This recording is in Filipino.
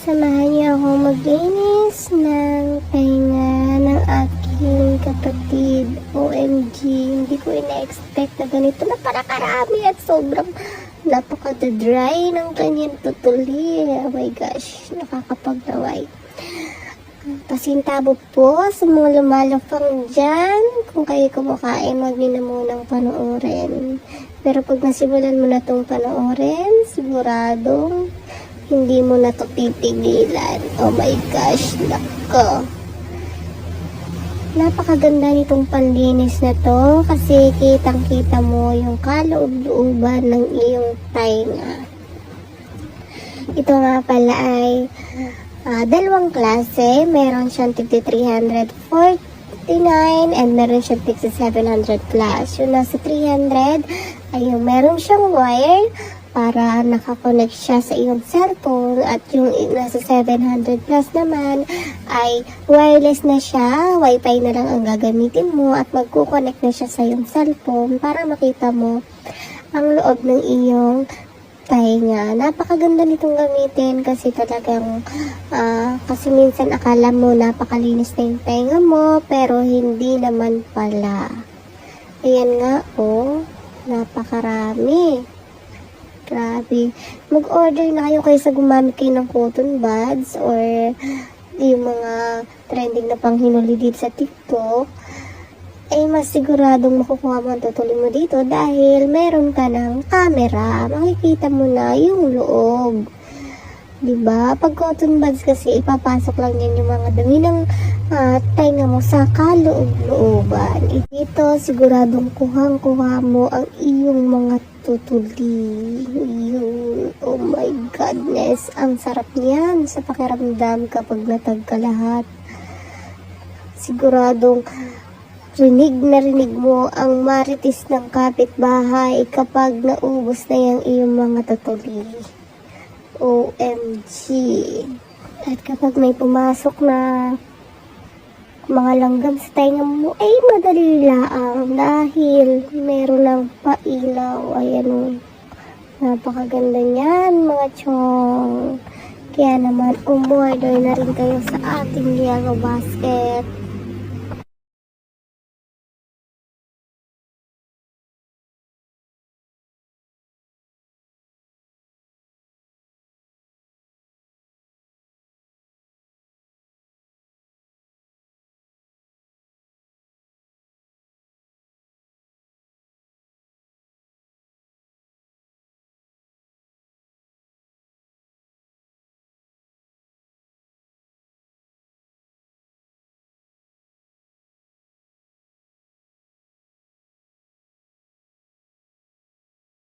Samahan niyo ako maglinis ng pahinga ng aking kapatid. OMG, hindi ko ina-expect na ganito na para karami at sobrang napaka-dry ng kanyang tutuli. Oh my gosh, nakakapagnaway. Pasintabog po sa mga lumalapang dyan. Kung kayo kumakain, huwag niyo na munang panoorin. Pero pag nasimulan mo na itong panoorin, siguradong hindi mo na ito pipigilan. Oh my gosh, nako. Napakaganda nitong panlinis na to kasi kitang-kita mo yung kaloob-looban ng iyong tainga. Ito nga pala ay dalawang klase. Meron siyang 349 and meron siyang 700 plus. Yung nasa 300 ay yung meron siyang wire para nakakonect siya sa iyong cellphone, at yung nasa 700 plus naman ay wireless na siya, wifi na lang ang gagamitin mo at magkukonect na siya sa iyong cellphone para makita mo ang loob ng iyong tainga. Napakaganda nitong gamitin kasi talagang kasi minsan akala mo napakalinis na yung tainga mo pero hindi naman pala. Ayan nga, oh, napakarami. Grabe. Mag-order na kayo kaysa gumamit kayo ng cotton buds or yung mga trending na panghinuli dito sa TikTok. Ay mas siguradong makukuha mo ang tutuloy mo dito dahil meron ka ng camera. Makikita mo na yung loob. Diba? Pag cotton buds kasi, ipapasok lang yan yung mga dumi ng tainga mo sa kaloob-looban. Dito, siguradong kuhang-kuha mo ang iyong mga tutuli. Oh my goodness. Ang sarap niyan sa pakiramdam kapag natag ka lahat. Siguradong rinig mo ang marites ng kapitbahay kapag naubos na yung iyong mga tutuli. OMG. At kapag may pumasok na mga langgam sa tainga mo, ay madali lang dahil meron lang pailaw. Ayan o. Napakaganda niyan mga chong. Kaya naman, umorder na rin kayo sa ating Yellow Basket.